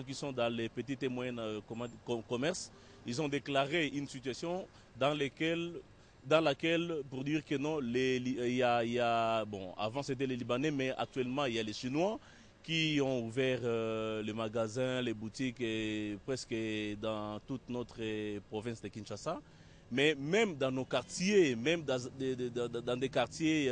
qui sont dans les petites et moyennes commerces, ils ont déclaré une situation dans laquelle, pour dire que non, bon, avant c'était les Libanais, mais actuellement il y a les Chinois qui ont ouvert les magasins, les boutiques, presque dans toute notre province de Kinshasa. Mais même dans nos quartiers, même dans des quartiers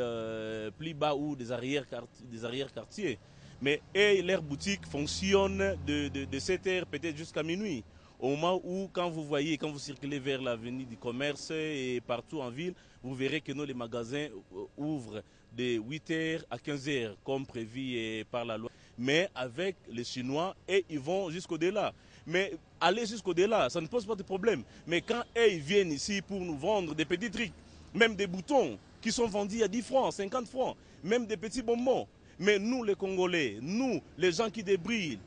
plus bas ou des arrière-quartiers, mais leurs boutiques fonctionnent de 7h peut-être jusqu'à minuit. Au moment où, quand vous circulez vers l'avenue du commerce et partout en ville, vous verrez que les magasins ouvrent de 8h à 15h, comme prévu par la loi. Mais avec les Chinois, et ils vont jusqu'au-delà. Mais aller jusqu'au-delà, ça ne pose pas de problème. Mais quand ils viennent ici pour nous vendre des petits trucs, même des boutons qui sont vendus à 10 francs, 50 francs, même des petits bonbons. Mais nous, les Congolais, nous, les gens qui débrouillent,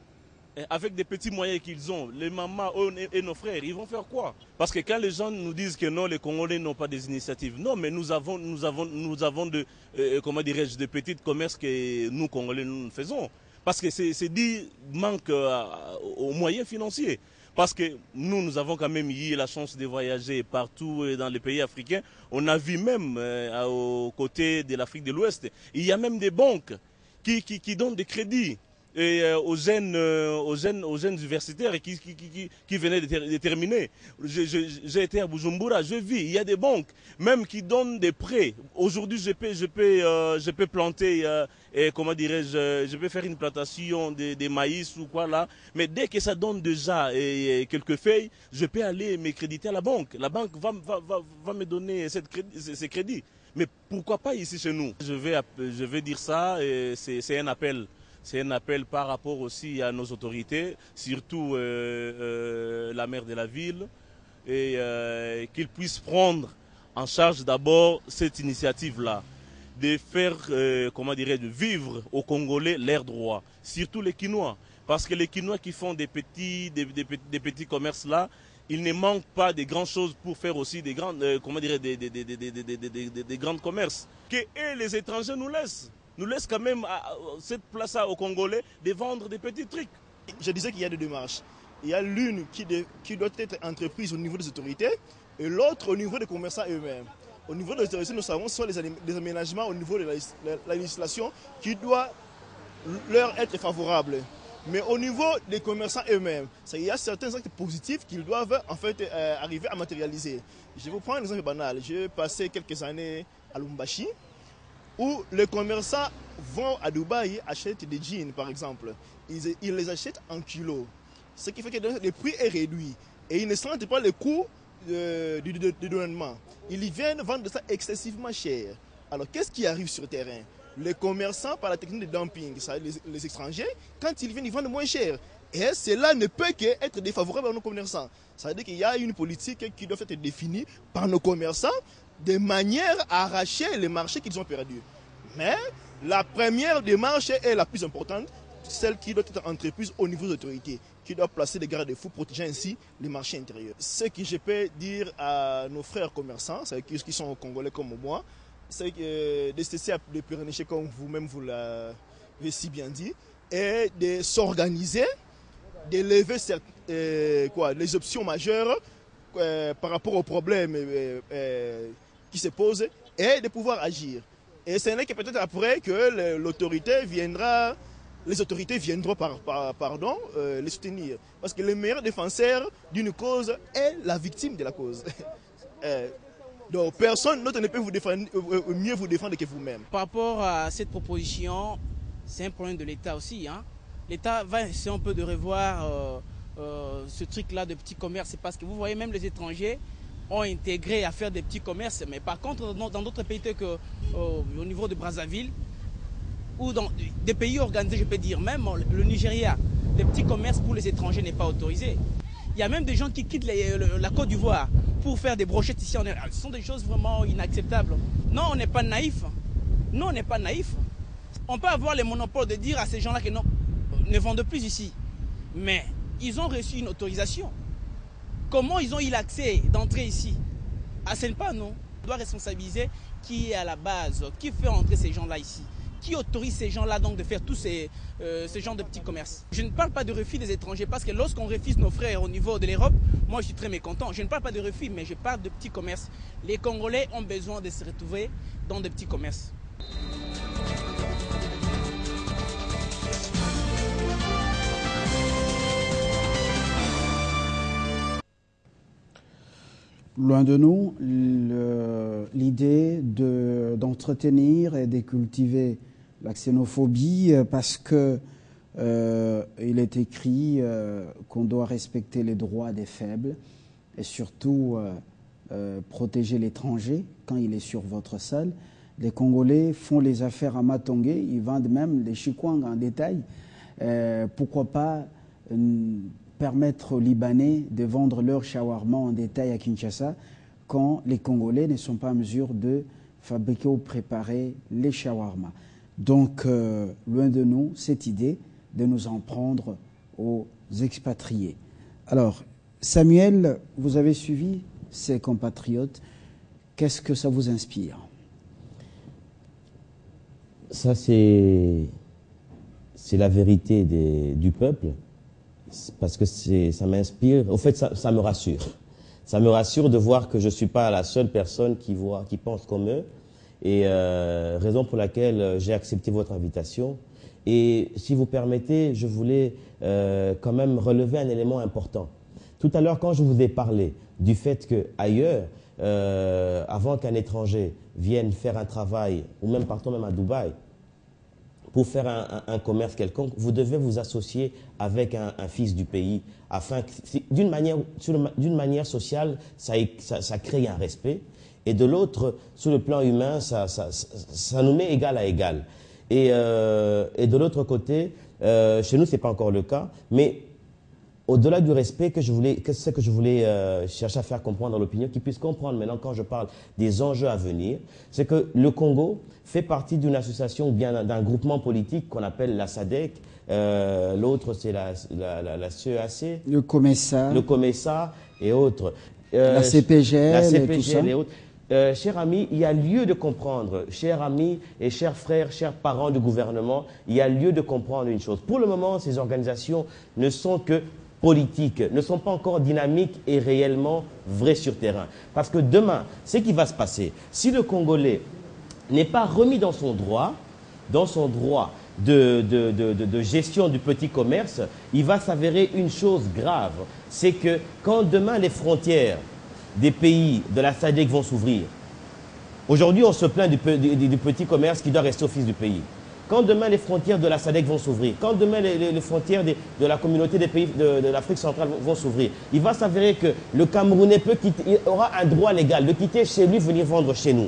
avec des petits moyens qu'ils ont, les mamans et nos frères, ils vont faire quoi? Parce que quand les gens nous disent que non, les Congolais n'ont pas des initiatives, non, mais nous avons de, de petits commerces que nous, Congolais, nous faisons. Parce que c'est dit manque aux moyens financiers. Parce que nous avons quand même eu la chance de voyager partout dans les pays africains. On a vu même aux côtés de l'Afrique de l'Ouest, il y a même des banques qui donnent des crédits aux jeunes universitaires qui venaient de terminer. J'ai été à Bujumbura, je vis, il y a des banques même qui donnent des prêts. Aujourd'hui, je peux planter, je peux faire une plantation de maïs ou quoi là, mais dès que ça donne déjà quelques feuilles, je peux aller me créditer à la banque. La banque va me donner ces crédits. Mais pourquoi pas ici chez nous? Je vais dire ça, c'est un appel. C'est un appel par rapport aussi à nos autorités, surtout la maire de la ville, et qu'ils puissent prendre en charge d'abord cette initiative-là, de faire, de vivre aux Congolais leurs droits, surtout les Quinois. Parce que les Quinois qui font des petits commerces là, il ne manque pas de grandes choses pour faire aussi des grands, des grands commerces. Que les étrangers nous laissent quand même cette place-là aux Congolais de vendre des petits trucs. Je disais qu'il y a deux démarches. Il y a l'une qui doit être entreprise au niveau des autorités et l'autre au niveau des commerçants eux-mêmes. Au niveau des autorités, nous savons que ce sont les aménagements au niveau de la législation qui doit leur être favorable. Mais au niveau des commerçants eux-mêmes, il y a certains actes positifs qu'ils doivent en fait arriver à matérialiser. Je vais vous prendre un exemple banal. J'ai passé quelques années à Lubumbashi, où les commerçants vont à Dubaï acheter des jeans, par exemple. Ils les achètent en kilos. Ce qui fait que le prix est réduit. Et ils ne sentent pas le coût du dédouanement. Ils viennent vendre ça excessivement cher. Alors, qu'est-ce qui arrive sur le terrain? Les commerçants, par la technique de dumping, les étrangers, quand ils viennent, ils vendent moins cher. Et cela ne peut qu'être défavorable à nos commerçants. Ça veut dire qu'il y a une politique qui doit être définie par nos commerçants de manière à arracher les marchés qu'ils ont perdus. Mais la première démarche est la plus importante, celle qui doit être entreprise au niveau des autorités, qui doit placer des garde-fous, protégeant ainsi les marchés intérieurs. Ce que je peux dire à nos frères commerçants, qui sont congolais comme moi, c'est de cesser de pérenniser comme vous-même vous l'avez si bien dit, et de s'organiser, de lever les options majeures par rapport aux problèmes qui se posent et de pouvoir agir. Et ce n'est que peut-être après que l'autorité viendra, les autorités viendront les soutenir. Parce que le meilleur défenseur d'une cause est la victime de la cause. Donc personne d'autre ne peut mieux vous défendre que vous-même. Par rapport à cette proposition, c'est un problème de l'État aussi. Hein. L'État va essayer un peu de revoir ce truc-là de petits commerces. C'est parce que vous voyez, même les étrangers ont intégré à faire des petits commerces. Mais par contre, dans d'autres pays tels qu'au niveau de Brazzaville, ou dans des pays organisés, je peux dire, même le Nigeria, les petits commerces pour les étrangers n'est pas autorisé. Il y a même des gens qui quittent la Côte d'Ivoire pour faire des brochettes ici. Ce sont des choses vraiment inacceptables. Non, on n'est pas naïf. Non, on n'est pas naïf. On peut avoir les monopoles de dire à ces gens-là que non, ne vendent plus ici. Mais ils ont reçu une autorisation. Comment ils ont eu l'accès d'entrer ici? Ce n'est pas non. On doit responsabiliser qui est à la base, qui fait entrer ces gens-là ici, qui autorise ces gens-là donc de faire tous ce genre de petits commerces? Je ne parle pas de refus des étrangers parce que lorsqu'on refuse nos frères au niveau de l'Europe, moi je suis très mécontent. Je ne parle pas de refus, mais je parle de petits commerces. Les Congolais ont besoin de se retrouver dans de petits commerces. Loin de nous, l'idée d'entretenir et de cultiver la xénophobie parce que il est écrit qu'on doit respecter les droits des faibles et surtout protéger l'étranger quand il est sur votre sol. Les Congolais font les affaires à Matongé, ils vendent même les chikwang en détail. Pourquoi pas permettre aux Libanais de vendre leur shawarma en détail à Kinshasa quand les Congolais ne sont pas en mesure de fabriquer ou préparer les shawarma. Donc, loin de nous, cette idée de nous en prendre aux expatriés. Alors, Samuel, vous avez suivi ces compatriotes. Qu'est-ce que ça vous inspire? Ça, c'est la vérité du peuple. Parce que ça m'inspire, au fait ça me rassure. Ça me rassure de voir que je ne suis pas la seule personne qui pense comme eux. Et raison pour laquelle j'ai accepté votre invitation. Et si vous permettez, je voulais quand même relever un élément important. Tout à l'heure, quand je vous ai parlé du fait qu'ailleurs, avant qu'un étranger vienne faire un travail, ou même partons même à Dubaï, pour faire un commerce quelconque, vous devez vous associer avec un fils du pays, afin que, d'une manière sociale, ça crée un respect, et de l'autre, sur le plan humain, ça nous met égal à égal. Et de l'autre côté, chez nous, ce n'est pas encore le cas, mais au-delà du respect que je voulais chercher à faire comprendre dans l'opinion, qu'ils puissent comprendre maintenant quand je parle des enjeux à venir, c'est que le Congo fait partie d'une association ou bien d'un groupement politique qu'on appelle la SADC. L'autre, c'est la CEAC. Le COMESA et autres. La CPGL, la CPGL et tout ça. Et autres. Chers amis, il y a lieu de comprendre, chers amis et chers frères, chers parents du gouvernement, il y a lieu de comprendre une chose. Pour le moment, ces organisations ne sont que politiques, ne sont pas encore dynamiques et réellement vraies sur terrain. Parce que demain, ce qui va se passer, si le Congolais n'est pas remis dans son droit de gestion du petit commerce, il va s'avérer une chose grave. C'est que quand demain les frontières des pays de la SADC vont s'ouvrir, aujourd'hui on se plaint du petit commerce qui doit rester au fils du pays. Quand demain les frontières de la SADC vont s'ouvrir, quand demain les frontières de la communauté des pays de l'Afrique centrale vont s'ouvrir, il va s'avérer que le Camerounais aura un droit légal de quitter chez lui, venir vendre chez nous.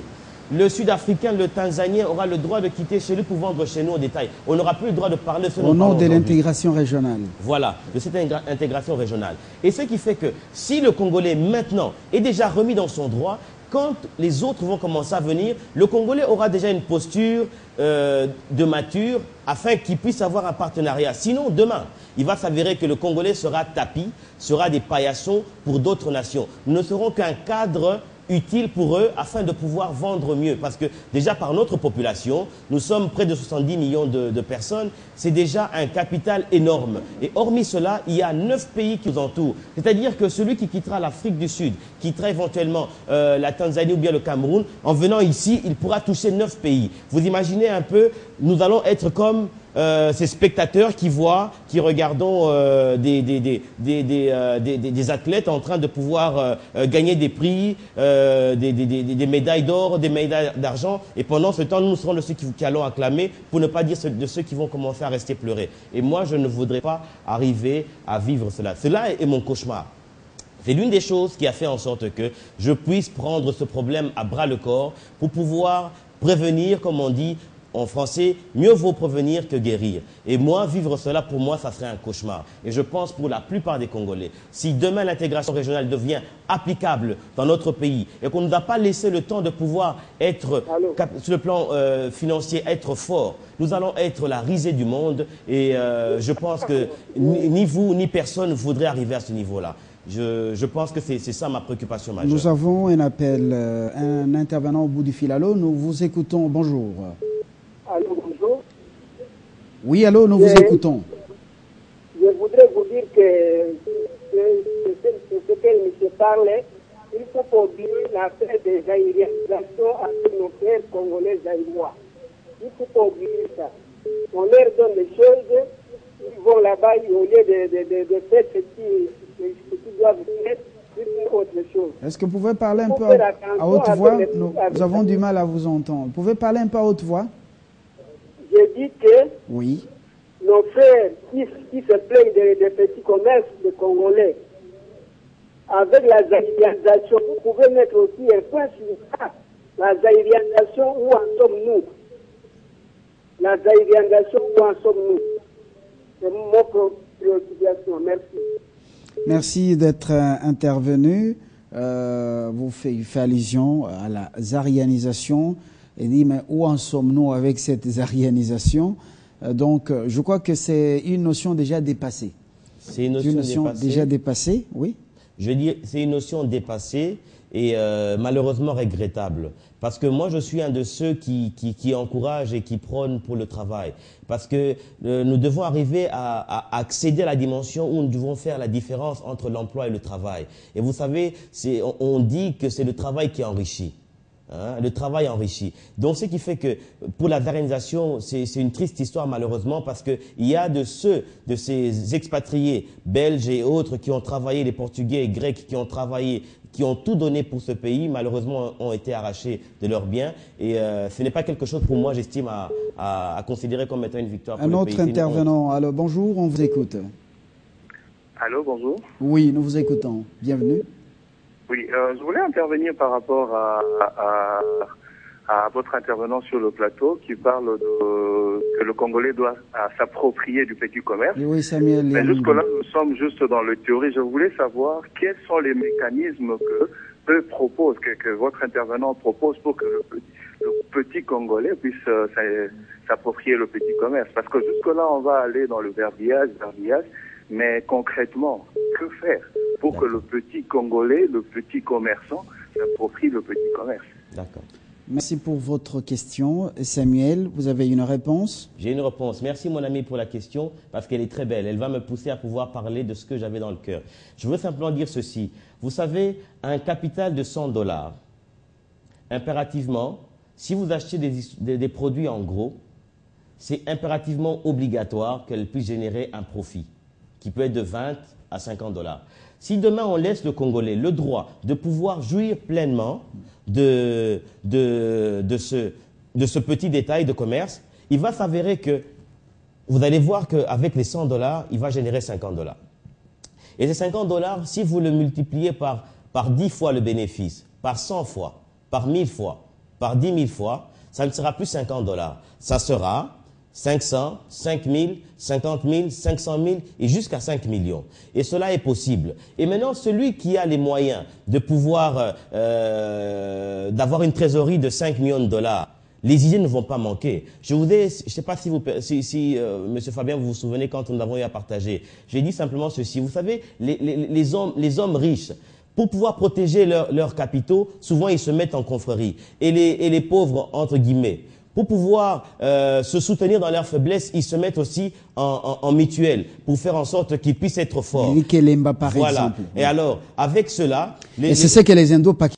Le Sud-Africain, le Tanzanien aura le droit de quitter chez lui pour vendre chez nous au détail. On n'aura plus le droit de parler au nom de l'intégration régionale. Voilà, de cette intégration régionale. Et ce qui fait que si le Congolais maintenant est déjà remis dans son droit, quand les autres vont commencer à venir, le Congolais aura déjà une posture de mature afin qu'il puisse avoir un partenariat. Sinon, demain, il va s'avérer que le Congolais sera tapis, sera des paillassons pour d'autres nations. Nous ne serons qu'un cadre utile pour eux afin de pouvoir vendre mieux. Parce que déjà par notre population, nous sommes près de 70 millions de personnes, c'est déjà un capital énorme. Et hormis cela, il y a 9 pays qui nous entourent. C'est-à-dire que celui qui quittera l'Afrique du Sud, quittera éventuellement la Tanzanie ou bien le Cameroun, en venant ici, il pourra toucher 9 pays. Vous imaginez un peu, nous allons être comme ces spectateurs qui regardons des athlètes en train de pouvoir gagner des prix, des médailles d'or, des médailles d'argent. Et pendant ce temps, nous serons de ceux qui allons acclamer, pour ne pas dire de ceux qui vont commencer à rester pleurer. Et moi, je ne voudrais pas arriver à vivre cela. Cela est mon cauchemar. C'est l'une des choses qui a fait en sorte que je puisse prendre ce problème à bras le corps pour pouvoir prévenir, comme on dit en français, mieux vaut prévenir que guérir. Et moi, vivre cela, pour moi, ça serait un cauchemar. Et je pense pour la plupart des Congolais, si demain l'intégration régionale devient applicable dans notre pays et qu'on ne nous a pas laissé le temps de pouvoir être, sur le plan financier, être fort, nous allons être la risée du monde. Et je pense que ni vous, ni personne ne voudrait arriver à ce niveau-là. Je pense que c'est ça ma préoccupation majeure. Nous avons un appel, un intervenant au bout du fil. Allô, nous vous écoutons. Bonjour. Allô, bonjour. Oui, allô, nous vous écoutons. Je voudrais vous dire que ce que M. parlait, il faut pas oublier l'affaire des aérianisations avec nos frères congolais aïmois. Il ne faut pas oublier ça. On leur donne des choses, ils vont là-bas, au lieu de faire ce qu'ils doivent faire, ils font autre chose. Est-ce que vous pouvez parler un peu à haute voix? Nous avons du mal à vous entendre. Vous pouvez parler un peu à haute voix? Je dis que oui. Nos frères qui se plaignent des petits commerces de Congolais, avec la zaïrianisation, vous pouvez mettre aussi un point sur ça. La zaïrianisation, où en sommes-nous? La zaïrianisation, où en sommes-nous? C'est mon préoccupation. Merci. Merci d'être intervenu. Vous faites allusion à la zaïrianisation et dit, mais où en sommes-nous avec cette zaïrianisation? Donc, je crois que c'est une notion déjà dépassée. C'est une notion déjà dépassée, oui. Je dis, c'est une notion dépassée et malheureusement regrettable. Parce que moi, je suis un de ceux qui encouragent et qui prônent pour le travail. Parce que nous devons arriver à accéder à la dimension où nous devons faire la différence entre l'emploi et le travail. Et vous savez, on dit que c'est le travail qui enrichit. Hein, le travail enrichit. Donc, ce qui fait que pour la zaïrianisation, c'est une triste histoire malheureusement parce qu'il y a de ces expatriés belges et autres qui ont travaillé, les Portugais et Grecs qui ont travaillé, qui ont tout donné pour ce pays, malheureusement ont été arrachés de leurs biens. Et ce n'est pas quelque chose pour moi, j'estime, à considérer comme étant une victoire pour le pays. Un autre intervenant. Alors, bonjour, on vous écoute. Allô, bonjour. Oui, nous vous écoutons. Bienvenue. Oui, je voulais intervenir par rapport à votre intervenant sur le plateau qui parle que le Congolais doit s'approprier du petit commerce. Oui, Samuel. Mais jusque-là, nous sommes juste dans le théorie. Je voulais savoir quels sont les mécanismes que votre intervenant propose pour que le petit Congolais puisse s'approprier le petit commerce. Parce que jusque-là, on va aller dans le verbiage, mais concrètement, que faire pour que le petit Congolais, le petit commerçant, s'approprie le petit commerce? D'accord. Merci pour votre question. Samuel, vous avez une réponse? J'ai une réponse. Merci mon ami pour la question parce qu'elle est très belle. Elle va me pousser à pouvoir parler de ce que j'avais dans le cœur. Je veux simplement dire ceci. Vous savez, un capital de $100, impérativement, si vous achetez des produits en gros, c'est impérativement obligatoire qu'elle puisse générer un profit qui peut être de 20 à $50. Si demain on laisse le Congolais le droit de pouvoir jouir pleinement de ce petit détail de commerce, il va s'avérer que vous allez voir qu'avec les $100, il va générer $50. Et ces $50, si vous le multipliez par 10 fois le bénéfice, par 100 fois, par 1000 fois, par 10 000 fois, ça ne sera plus $50. Ça sera 500, 5 000, 50 000, 500 000 et jusqu'à 5 millions. Et cela est possible. Et maintenant, celui qui a les moyens de pouvoir d'avoir une trésorerie de 5 millions de dollars, les idées ne vont pas manquer. Je ne sais pas si M. Fabien, vous vous souvenez quand nous avons eu à partager. J'ai dit simplement ceci. Vous savez, les hommes riches, pour pouvoir protéger leurs capitaux, souvent ils se mettent en confrérie. Et les pauvres, entre guillemets, pour pouvoir se soutenir dans leur faiblesse, ils se mettent aussi en mutuelle pour faire en sorte qu'ils puissent être forts. Kelemba, par voilà. exemple. Et alors, avec cela... Et c'est ce que les Indo-Pakistanais